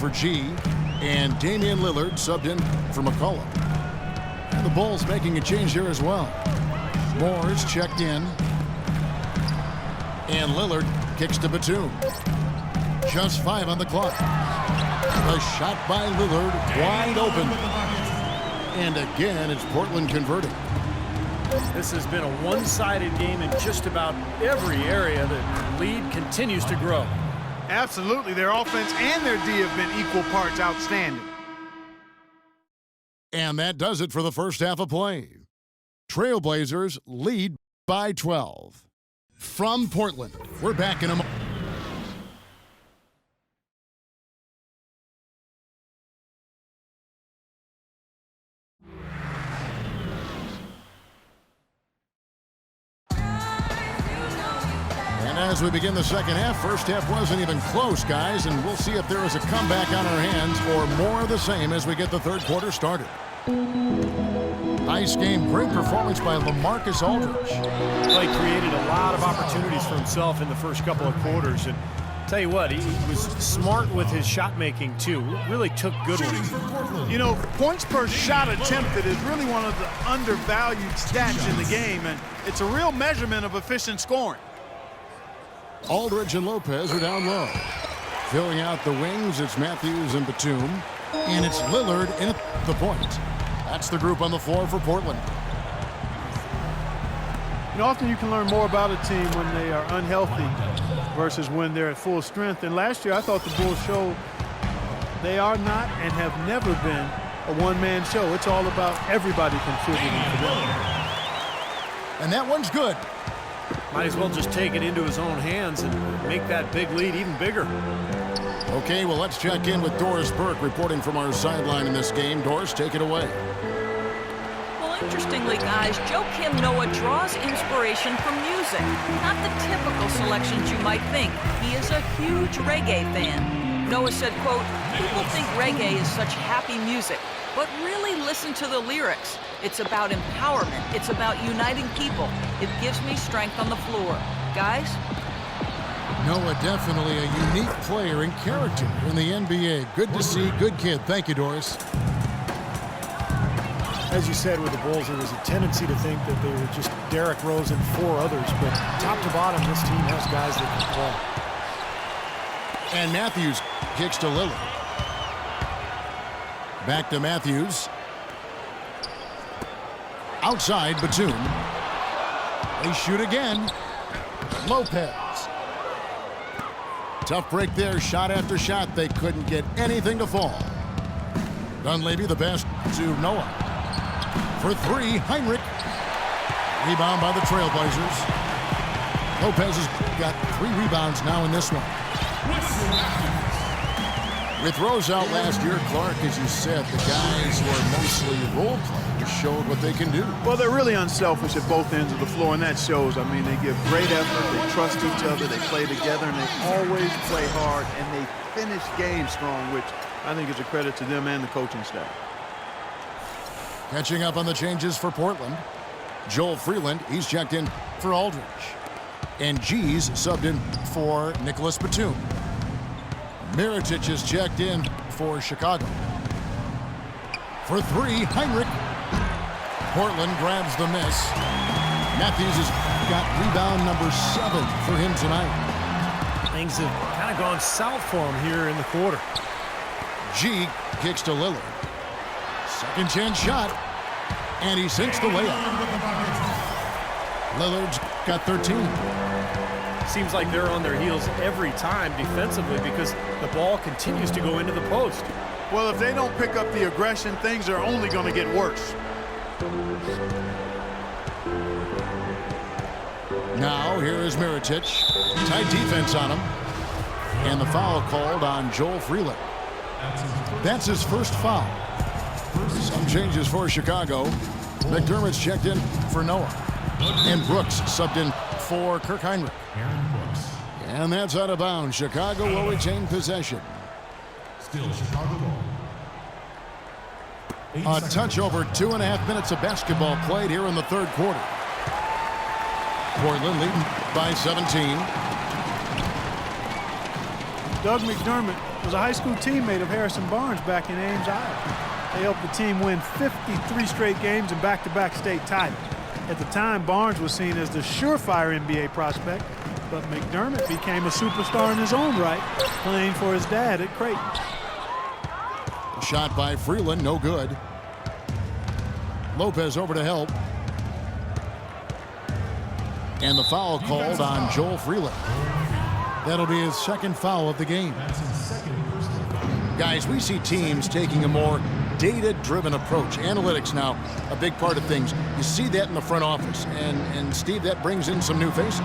for G. And Damian Lillard subbed in for McCollum. And the Bulls making a change here as well. Moore's checked in. And Lillard kicks to Batum. Just 5 on the clock. The shot by Lillard, wide open. And again, it's Portland converting. This has been a one-sided game in just about every area. The lead continues to grow. Absolutely. Their offense and their D have been equal parts outstanding. And that does it for the first half of play. Trailblazers lead by 12. From Portland, we're back in a moment. As we begin the second half, first half wasn't even close, guys, and we'll see if there is a comeback on our hands or more of the same as we get the third quarter started. Nice game, great performance by LaMarcus Aldridge. Well, he created a lot of opportunities for himself in the first couple of quarters, and tell you what, he was smart with his shot making too. Really took good ones. You know, points per shot attempted is really one of the undervalued stats in the game, and it's a real measurement of efficient scoring. Aldridge and Lopez are down low. Filling out the wings, it's Matthews and Batum. And it's Lillard in at the point. That's the group on the floor for Portland. You know, often you can learn more about a team when they are unhealthy versus when they're at full strength. And last year, I thought the Bulls showed they are not and have never been a one-man show. It's all about everybody contributing to them. And that one's good. Might as well just take it into his own hands and make that big lead even bigger. Okay, well, let's check in with Doris Burke reporting from our sideline in this game. Doris, take it away. Well, interestingly, guys, Joakim Noah draws inspiration from music. Not the typical selections you might think. He is a huge reggae fan. Noah said, quote, "People think reggae is such happy music, but really listen to the lyrics. It's about empowerment. It's about uniting people. It gives me strength on the floor." Guys? Noah, definitely a unique player and character in the NBA. Good to see. Good kid. Thank you, Doris. As you said with the Bulls, there was a tendency to think that they were just Derrick Rose and 4 others, but top to bottom, this team has guys that can play. And Matthews kicks to Lillard. Back to Matthews. Outside, Batum. They shoot again. Lopez. Tough break there, shot after shot. They couldn't get anything to fall. Dunleavy the best to Noah. For 3, Heinrich. Rebound by the Trailblazers. Lopez has got 3 rebounds now in this one. With Rose out last year, Clark, as you said, the guys who are mostly role players showed what they can do. Well, they're really unselfish at both ends of the floor, and that shows. I mean, they give great effort, they trust each other, they play together, and they always play hard, and they finish games strong, which I think is a credit to them and the coaching staff. Catching up on the changes for Portland. Joel Freeland, he's checked in for Aldridge. And G's subbed in for Nicholas Batum. Mirotic is checked in for Chicago. For 3, Heinrich. Portland grabs the miss. Matthews has got rebound number 7 for him tonight. Things have kind of gone south for him here in the quarter. G kicks to Lillard. Second chance shot. And he sinks the layup. Lillard's got 13. Seems like they're on their heels every time defensively because the ball continues to go into the post. Well, if they don't pick up the aggression, things are only going to get worse. Now, here is Mirotic. Tight defense on him. And the foul called on Joel Freeland. That's his first foul. Some changes for Chicago. McDermott's checked in for Noah. And Brooks subbed in for Kirk Heinrich. And that's out of bounds. Chicago will retain possession. Still Chicago ball. A touch over 2.5 minutes of basketball played here in the third quarter. Portland leading by 17. Doug McDermott was a high school teammate of Harrison Barnes back in Ames, Iowa. They helped the team win 53 straight games and back-to-back state titles. At the time, Barnes was seen as the surefire NBA prospect, but McDermott became a superstar in his own right, playing for his dad at Creighton. Shot by Freeland, no good. Lopez over to help. And the foul called on Joel Freeland. That'll be his second foul of the game. Guys, we see teams taking a more data-driven approach. Analytics now, a big part of things. You see that in the front office. And Steve, that brings in some new faces.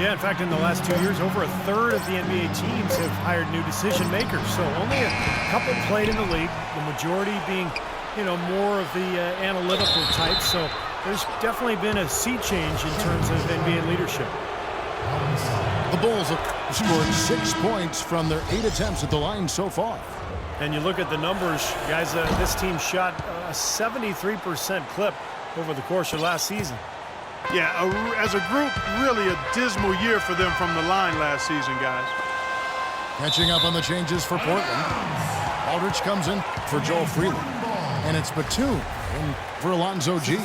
Yeah, in fact, in the last 2 years, over a third of the NBA teams have hired new decision makers. So only a couple played in the league, the majority being, more of the analytical type. So there's definitely been a sea change in terms of NBA leadership. The Bulls have scored 6 points from their 8 attempts at the line so far. And you look at the numbers, guys, this team shot a 73% clip over the course of last season. Yeah, as a group, really a dismal year for them from the line last season, guys. Catching up on the changes for Portland. Aldridge comes in for Joel Freeland. And it's Batum in for Alonzo G.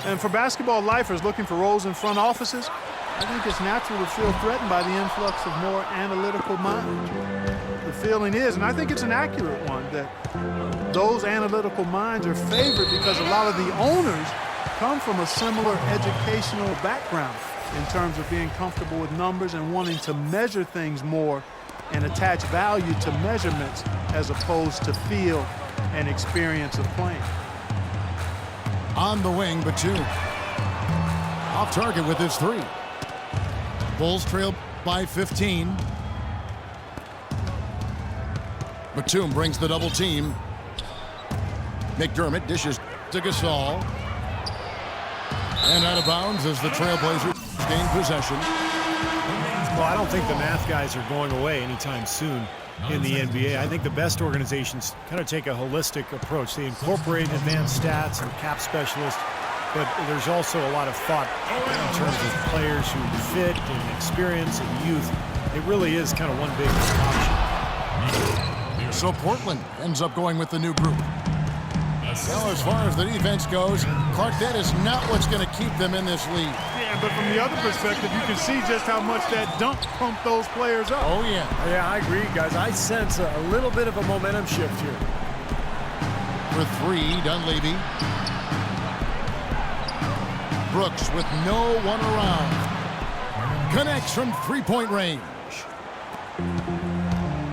And for basketball lifers looking for roles in front offices, I think it's natural to feel threatened by the influx of more analytical minds. The feeling is, and I think it's an accurate one, that those analytical minds are favored because a lot of the owners come from a similar educational background in terms of being comfortable with numbers and wanting to measure things more and attach value to measurements as opposed to feel and experience of playing. On the wing, Batum. Off target with his 3. Bulls trail by 15. Batum brings the double team. McDermott dishes to Gasol. And out of bounds as the Trailblazers gain possession. Well, I don't think the math guys are going away anytime soon in the NBA. I think the best organizations kind of take a holistic approach. They incorporate advanced stats and cap specialists, but there's also a lot of thought in terms of players who fit and experience and youth. It really is kind of one big option. So Portland ends up going with the new group. Well, as far as the defense goes, Clark, that is not what's going to keep them in this league. Yeah, but from the other perspective, you can see just how much that dunk pumped those players up. Oh, yeah. Yeah, I agree, guys. I sense a little bit of a momentum shift here. For 3, Dunleavy. Brooks with no one around. Connects from 3-point range.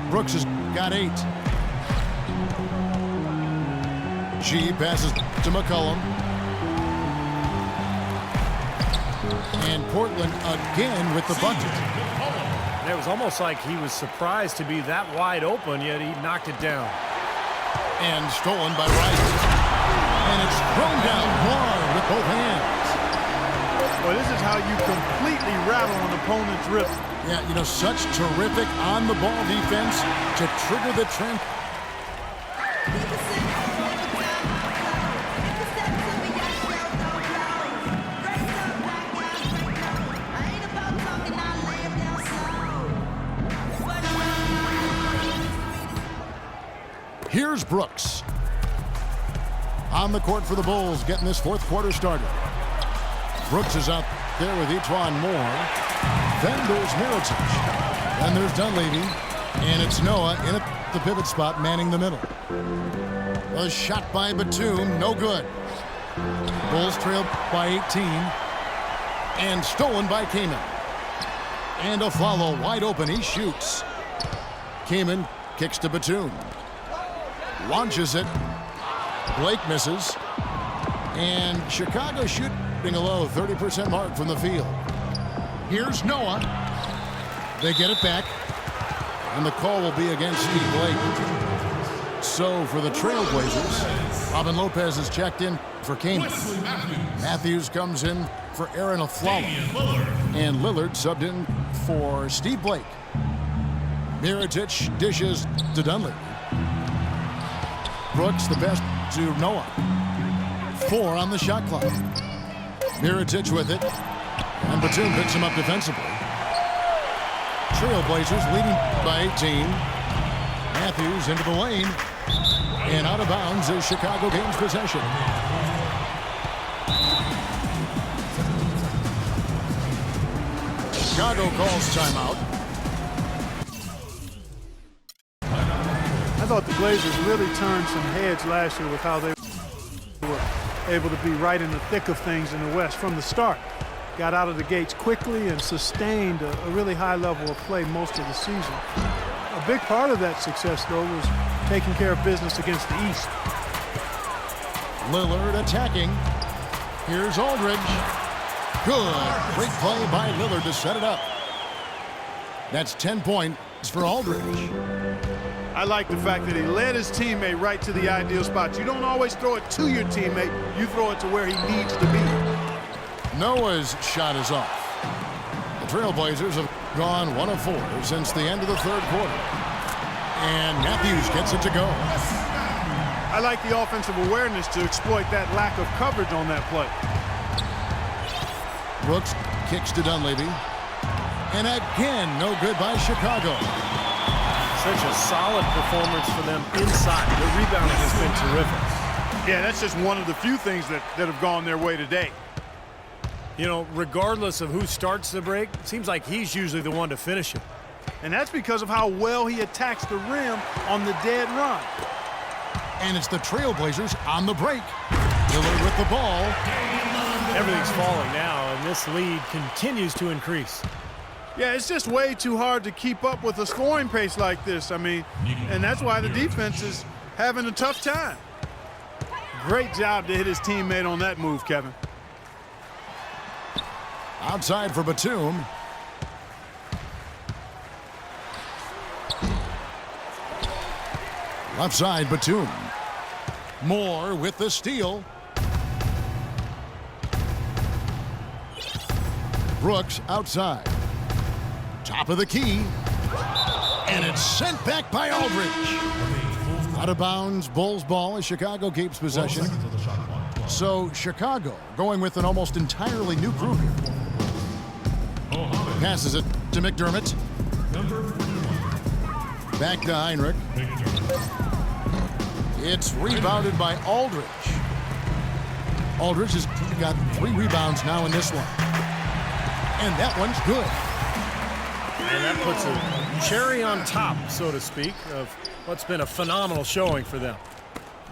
Brooks has got 8. G passes to McCollum. And Portland again with the bucket. And it was almost like he was surprised to be that wide open, yet he knocked it down. And stolen by Wright. And it's thrown down hard with both hands. Well, this is how you completely rattle an opponent's rhythm. Yeah, such terrific on-the-ball defense to trigger the trend. Here's Brooks on the court for the Bulls, getting this 4th quarter started. Brooks is out there with Etuan Moore. Then there's Mirotic. Then there's Dunleavy. And it's Noah in at the pivot spot, manning the middle. A shot by Batum, no good. Bulls trail by 18. And stolen by Kaman. And a follow wide open, he shoots. Kaman kicks to Batum. Launches it. Blake misses. And Chicago shooting a low 30% mark from the field. Here's Noah. They get it back. And the call will be against Steve Blake. So for the Trailblazers, Robin Lopez is checked in for Kaman. Matthews comes in for Aaron Aflalo. And Lillard subbed in for Steve Blake. Mirotic dishes to Dunleavy. Brooks the best to Noah. 4 on the shot clock. Mirotic with it. And Batum picks him up defensively. Trailblazers leading by 18. Matthews into the lane. And out of bounds as Chicago gains possession. Chicago calls timeout. I thought the Blazers really turned some heads last year with how they were able to be right in the thick of things in the West from the start. Got out of the gates quickly and sustained a really high level of play most of the season. A big part of that success, though, was taking care of business against the East. Lillard attacking. Here's Aldridge. Good. Great play by Lillard to set it up. That's 10 points for Aldridge. I like the fact that he led his teammate right to the ideal spot. You don't always throw it to your teammate. You throw it to where he needs to be. Noah's shot is off. The Trailblazers have gone 1 of 4 since the end of the third quarter. And Matthews gets it to go. I like the offensive awareness to exploit that lack of coverage on that play. Brooks kicks to Dunleavy. And again, no good by Chicago. Such a solid performance for them inside. The rebounding has been terrific. Yeah, that's just one of the few things that have gone their way today. You know, regardless of who starts the break, it seems like he's usually the one to finish it. And that's because of how well he attacks the rim on the dead run. And it's the Trailblazers on the break. Lillard with the ball. Everything's falling now, and this lead continues to increase. Yeah, it's just way too hard to keep up with a scoring pace like this. I mean, and that's why the defense is having a tough time. Great job to hit his teammate on that move, Kevin. Outside for Batum. Left side, Batum. Moore with the steal. Brooks outside. Top of the key. And it's sent back by Aldridge. Out of bounds, Bulls ball as Chicago keeps possession. So Chicago going with an almost entirely new group here. Passes it to McDermott. Back to Heinrich. It's rebounded by Aldridge. Aldridge has got 3 rebounds now in this one. And that one's good. And that puts a cherry on top, so to speak, of what's been a phenomenal showing for them.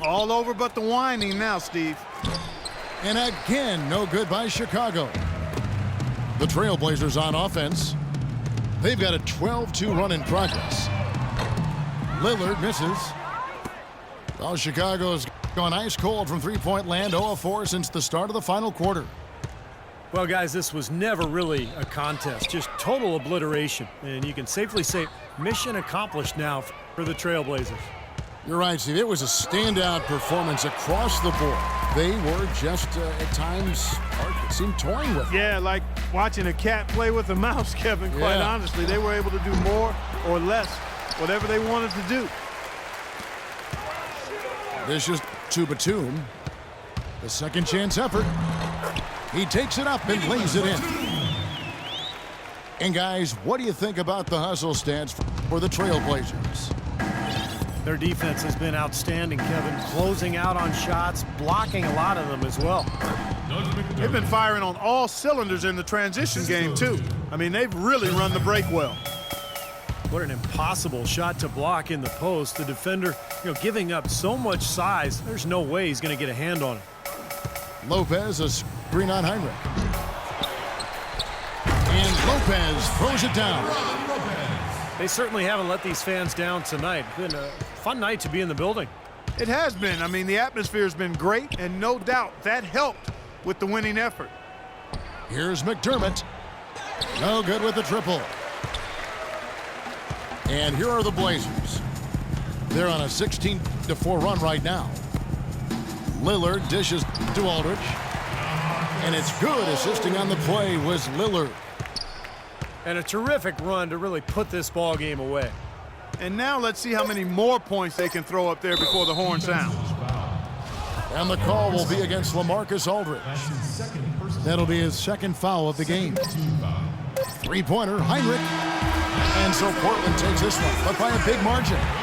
All over but the whining now, Steve. And again, no good by Chicago. The Trailblazers on offense. They've got a 12-2 run in progress. Lillard misses. Well, Chicago's gone ice cold from three-point land, 0 of 4 since the start of the final quarter. Well, guys, this was never really a contest, just total obliteration. And you can safely say mission accomplished now for the Trailblazers. You're right, Steve. It was a standout performance across the board. They were just, at times, it seemed toying with it. Yeah, like watching a cat play with a mouse, Kevin, quite honestly. They were able to do more or less, whatever they wanted to do. This is to Batum. The second chance effort. He takes it up and lays it in. And guys, what do you think about the hustle stats for the Trailblazers? Their defense has been outstanding, Kevin. Closing out on shots, blocking a lot of them as well. They've been firing on all cylinders in the transition game, too. I mean, they've really run the break well. What an impossible shot to block in the post. The defender, giving up so much size, there's no way he's going to get a hand on it. Lopez, a screen on Heinrich. And Lopez throws it down. They certainly haven't let these fans down tonight. It's been a fun night to be in the building. It has been. I mean, the atmosphere has been great, and no doubt that helped with the winning effort. Here's McDermott. No good with the triple. And here are the Blazers. They're on a 16-4 run right now. Lillard dishes to Aldridge. And it's good. Assisting on the play was Lillard. And a terrific run to really put this ball game away. And now let's see how many more points they can throw up there before the horn sounds. And the call will be against LaMarcus Aldridge. That'll be his second foul of the game. Three-pointer, Heinrich. And so Portland takes this one, but by a big margin.